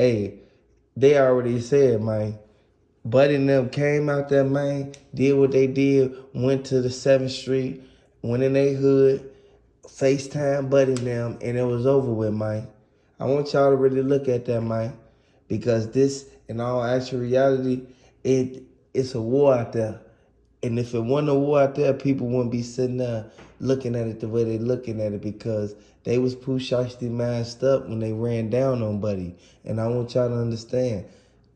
Hey, they already said, man. Buddy and them came out there, man, did what they did, went to the 7th Street, went in their hood, FaceTime Buddy and them, and it was over with, man. I want y'all to really look at that, man, because this, in all actual reality, it's a war out there. And if it wasn't a war out there, people wouldn't be sitting there looking at it the way they looking at it because they was Pooh Shiesty masked up when they ran down on Buddy. And I want y'all to understand,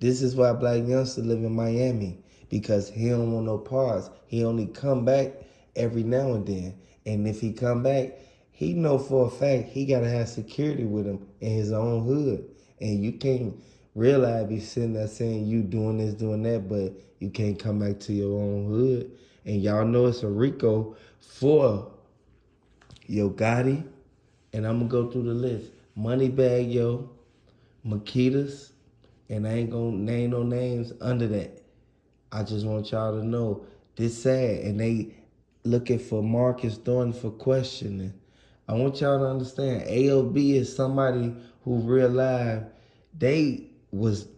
this is why Blac Youngsta live in Miami because he don't want no parts. He only come back every now and then. And if he come back, he know for a fact he gotta have security with him in his own hood. And you can't realize be sitting there saying you doing this, doing that, but you can't come back to your own hood. And y'all know it's a RICO for Yo Gotti. And I'm gonna go through the list. Moneybag Yo, Makitas, and I ain't gonna name no names under that. I just want y'all to know this sad, and they looking for Marcus Thornton for questioning. I want y'all to understand AOB is somebody who realized they was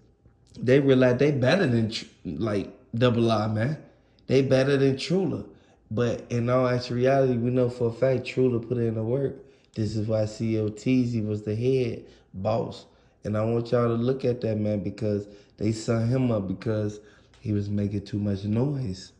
they realized they better than like Double I, man. They better than Trula. But in all actual reality, we know for a fact Trula put in the work. This is why COTZ was the head boss. And I want y'all to look at that, man, because they sung him up because he was making too much noise.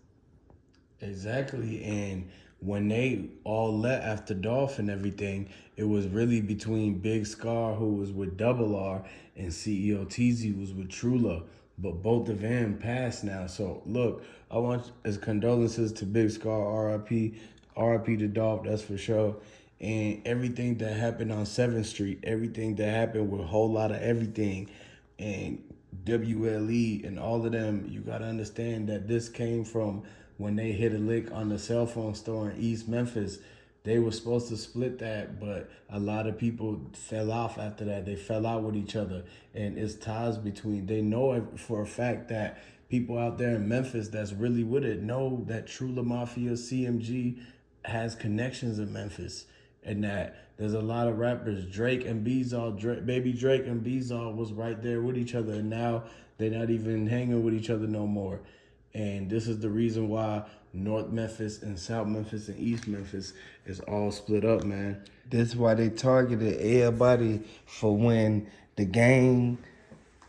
Exactly. And when they all left after Dolph and everything, it was really between Big Scar, who was with Double R, and CEO TZ was with Trula. But both of them passed now. So look, I want as condolences to Big Scar, RIP, RIP to Dolph, that's for sure. And everything that happened on 7th Street, everything that happened with a whole lot of everything, and WLE and all of them, you gotta understand that this came from when they hit a lick on the cell phone store in East Memphis. They were supposed to split that, but a lot of people fell off after that. They fell out with each other, and it's ties between. They know for a fact that people out there in Memphis that's really with it know that True La Mafia CMG has connections in Memphis, and that there's a lot of rappers. Drake and Beezal, Baby Drake and Beezal was right there with each other, and now they're not even hanging with each other no more. And this is the reason why North Memphis and South Memphis and East Memphis is all split up, man. That's why they targeted everybody for when the gang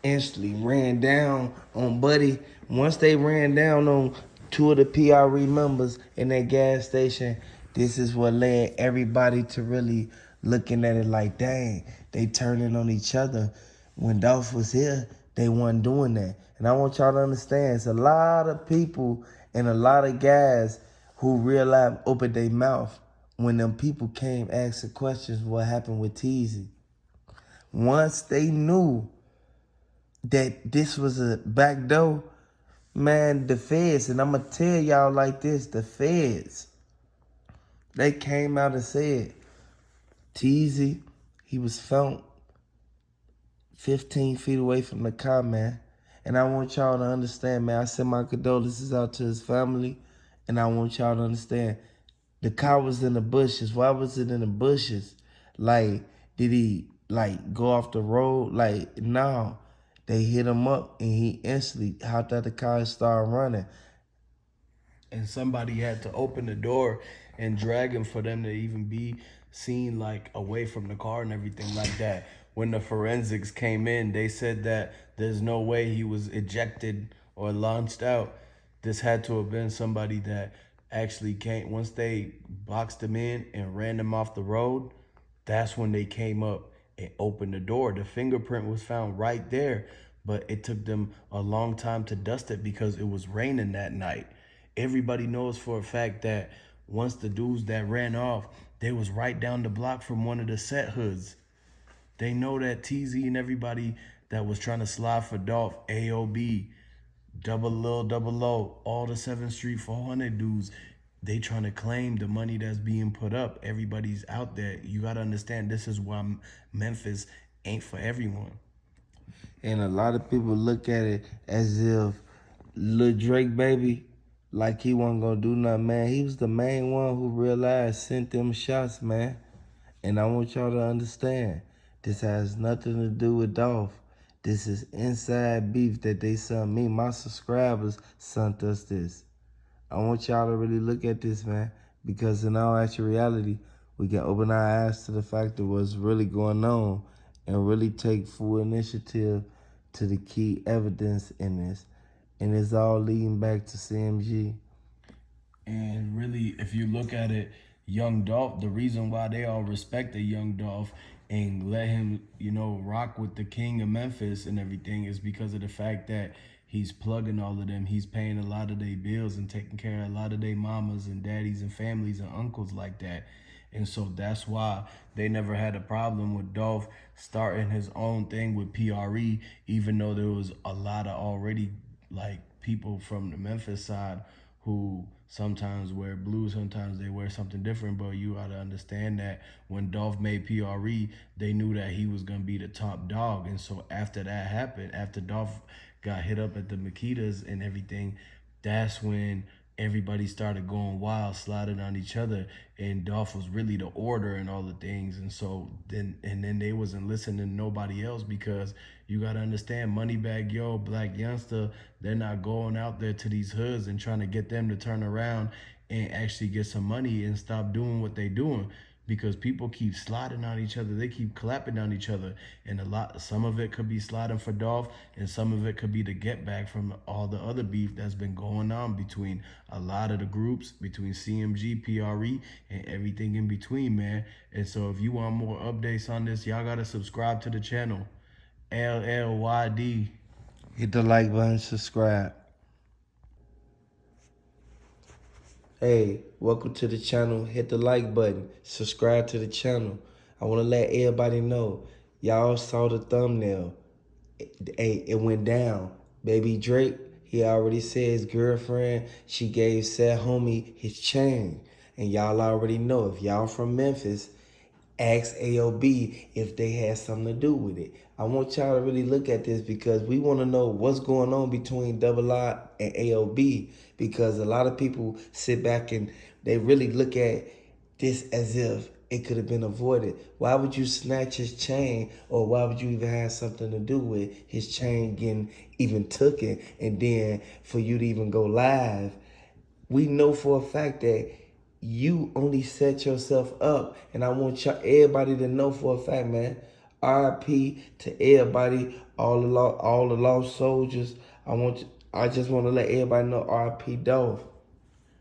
instantly ran down on Buddy. Once they ran down on two of the PRE members in that gas station, this is what led everybody to really looking at it like, dang, they turning on each other. When Dolph was here, they weren't doing that. And I want y'all to understand, it's a lot of people and a lot of guys who realized opened their mouth when them people came asking questions what happened with Teasy. Once they knew that this was a back door, man, the feds, and I'm going to tell y'all like this, the feds, they came out and said, Teasy, he was found 15 feet away from the car, man. And I want y'all to understand, man, I send my condolences out to his family, and I want y'all to understand, the car was in the bushes. Why was it in the bushes? Like, did he, like, go off the road? Like, no. They hit him up, and he instantly hopped out the car and started running. And somebody had to open the door and drag him for them to even be seen like away from the car and everything like that. When the forensics came in, they said that there's no way he was ejected or launched out. This had to have been somebody that actually came. Once they boxed him in and ran him off the road, that's when they came up and opened the door. The fingerprint was found right there, but it took them a long time to dust it because it was raining that night. Everybody knows for a fact that once the dudes that ran off, they was right down the block from one of the set hoods. They know that TZ and everybody that was trying to slide for Dolph, AOB, Double O, all the 7th Street 400 dudes, they trying to claim the money that's being put up. Everybody's out there. You got to understand, this is why Memphis ain't for everyone. And a lot of people look at it as if Lil Drake, baby, like he wasn't gonna do nothing, man. He was the main one who realized, sent them shots, man. And I want y'all to understand, this has nothing to do with Dolph. This is inside beef that they sent me. My subscribers sent us this. I want y'all to really look at this, man, because in all actual reality, we can open our eyes to the fact of what's really going on and really take full initiative to the key evidence in this. And it's all leading back to CMG. And really, if you look at it, Young Dolph, the reason why they all respected Young Dolph and let him, rock with the king of Memphis and everything is because of the fact that he's plugging all of them. He's paying a lot of their bills and taking care of a lot of their mamas and daddies and families and uncles like that. And so that's why they never had a problem with Dolph starting his own thing with PRE, even though there was a lot of already like people from the Memphis side who sometimes wear blue, sometimes they wear something different. But you gotta understand that when Dolph made PRE, they knew that he was gonna be the top dog. And so after that happened, after Dolph got hit up at the Makitas and everything, that's when everybody started going wild, sliding on each other, and Dolph was really the order and all the things. And so then they wasn't listening to nobody else because you gotta understand, Moneybag Yo, Blac Youngsta, they're not going out there to these hoods and trying to get them to turn around and actually get some money and stop doing what they doing, because people keep sliding on each other. They keep clapping on each other. And some of it could be sliding for Dolph, and some of it could be the get back from all the other beef that's been going on between a lot of the groups, between CMG, PRE, and everything in between, man. And so if you want more updates on this, y'all gotta subscribe to the channel. LLYD. Hit the like button, subscribe. Hey, welcome to the channel. Hit the like button, subscribe to the channel. I want to let everybody know, y'all saw the thumbnail. Hey, it went down. Baby Drake, he already said his girlfriend, she gave said homie his chain. And y'all already know, if y'all from Memphis, ask AOB if they had something to do with it. I want y'all to really look at this because we want to know what's going on between Double I and AOB, because a lot of people sit back and they really look at this as if it could have been avoided. Why would you snatch his chain, or why would you even have something to do with his chain getting even taken, and then for you to even go live? We know for a fact that you only set yourself up, and I want everybody to know for a fact, man. RIP to everybody, all the lost soldiers. I just want to let everybody know, RIP Dolph.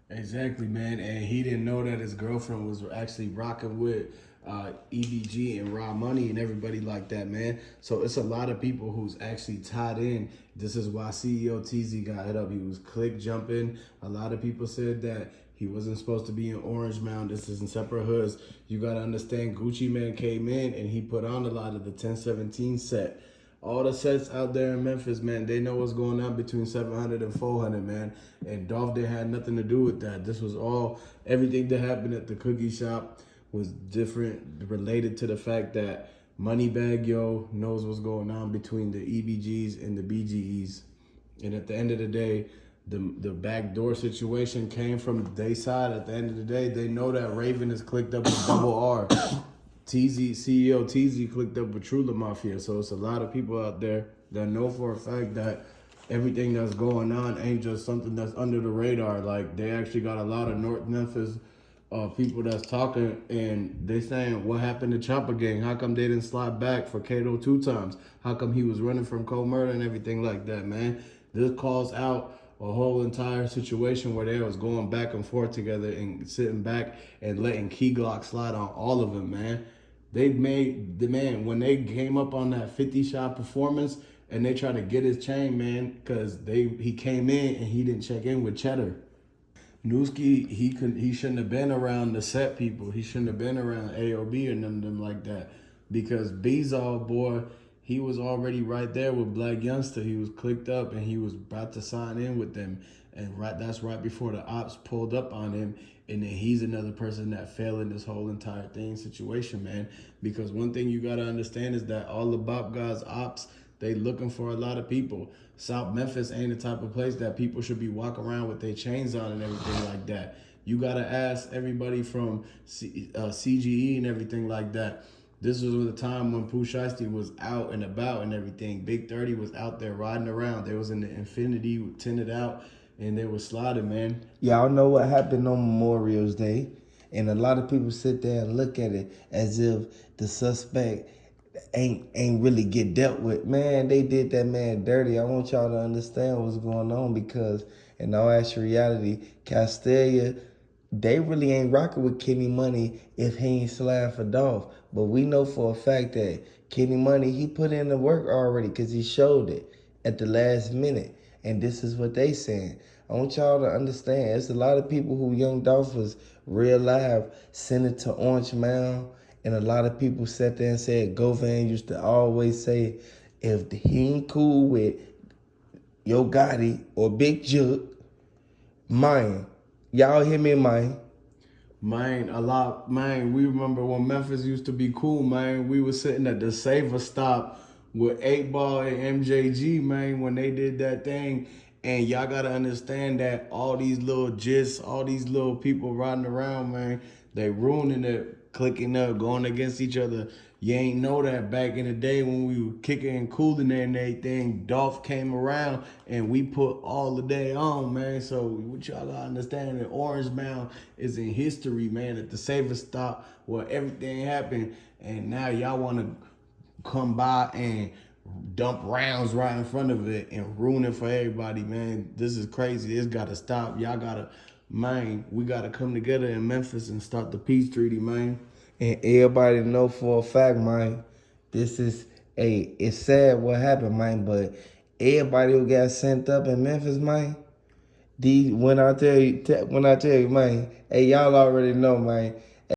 Exactly, man. And he didn't know that his girlfriend was actually rocking with EBG and Raw Money and everybody like that, man. So it's a lot of people who's actually tied in. This is why CEO TZ got hit up. He was click jumping. A lot of people said that he wasn't supposed to be in Orange Mound. This is in separate hoods. You got to understand, Gucci Man came in and he put on a lot of the 1017 set. All the sets out there in Memphis, man, they know what's going on between 700 and 400, man. And Dolph didn't have nothing to do with that. This was all, everything that happened at the cookie shop was different, related to the fact that Moneybag Yo knows what's going on between the EBGs and the BGEs. And at the end of the day, the backdoor situation came from their side. At the end of the day, they know that Raven is clicked up with Double R. CEO TZ clicked up with Trula Mafia. So it's a lot of people out there that know for a fact that everything that's going on ain't just something that's under the radar. Like, they actually got a lot of North Memphis people that's talking, and they saying, what happened to Chopper Gang? How come they didn't slide back for Kato 2 times? How come he was running from cold murder and everything like that, man? This calls out a whole entire situation where they was going back and forth together and sitting back and letting Key Glock slide on all of them, man. They made the man, when they came up on that 50 shot performance and they tried to get his chain, man, because he came in and he didn't check in with Cheddar. Newski, he shouldn't have been around the set people. He shouldn't have been around AOB and them like that, because Bezal, boy, he was already right there with Blac Youngsta. He was clicked up and he was about to sign in with them, and that's right before the ops pulled up on him. And then he's another person that fell in this whole entire situation, man. Because one thing you gotta understand is that all the Bop guys ops, they looking for a lot of people. South Memphis ain't the type of place that people should be walking around with their chains on and everything like that. You gotta ask everybody from CGE and everything like that. This was the time when Pooh Shiesty was out and about and everything. Big 30 was out there riding around. They was in the Infinity, tinted out, and they was sliding, man. Y'all know what happened on Memorial's Day, and a lot of people sit there and look at it as if the suspect ain't really get dealt with. Man, they did that man dirty. I want y'all to understand what's going on, because in all actual reality, Castelia, they really ain't rocking with Kenny Money if he ain't sliding for Dolph. But we know for a fact that Kenny Money, he put in the work already, because he showed it at the last minute. And this is what they saying. I want y'all to understand, there's a lot of people who Young Dolph was real live sent it to Orange Mound. And a lot of people sat there and said, Govan used to always say, if he ain't cool with Yo Gotti or Big JOOK, mine. Y'all hear me, mine? Man, a lot, man. We remember when Memphis used to be cool, man. We was sitting at the Saver stop with 8 Ball and MJG, man, when they did that thing. And y'all gotta understand that all these little jits, all these little people riding around, man, they ruining it, clicking up, going against each other. You ain't know that back in the day when we were kicking and cooling and everything, Dolph came around and we put all the day on, man. So what y'all gotta understand that Orange Mound is in history, man, at the Saver stop where everything happened. And now y'all wanna come by and dump rounds right in front of it and ruin it for everybody, man. This is crazy. This gotta stop. Y'all gotta, man, we gotta come together in Memphis and start the peace treaty, man. And everybody know for a fact, man, this is it's sad what happened, man, but everybody who got sent up in Memphis, man, when I tell you, man, hey, y'all already know, man,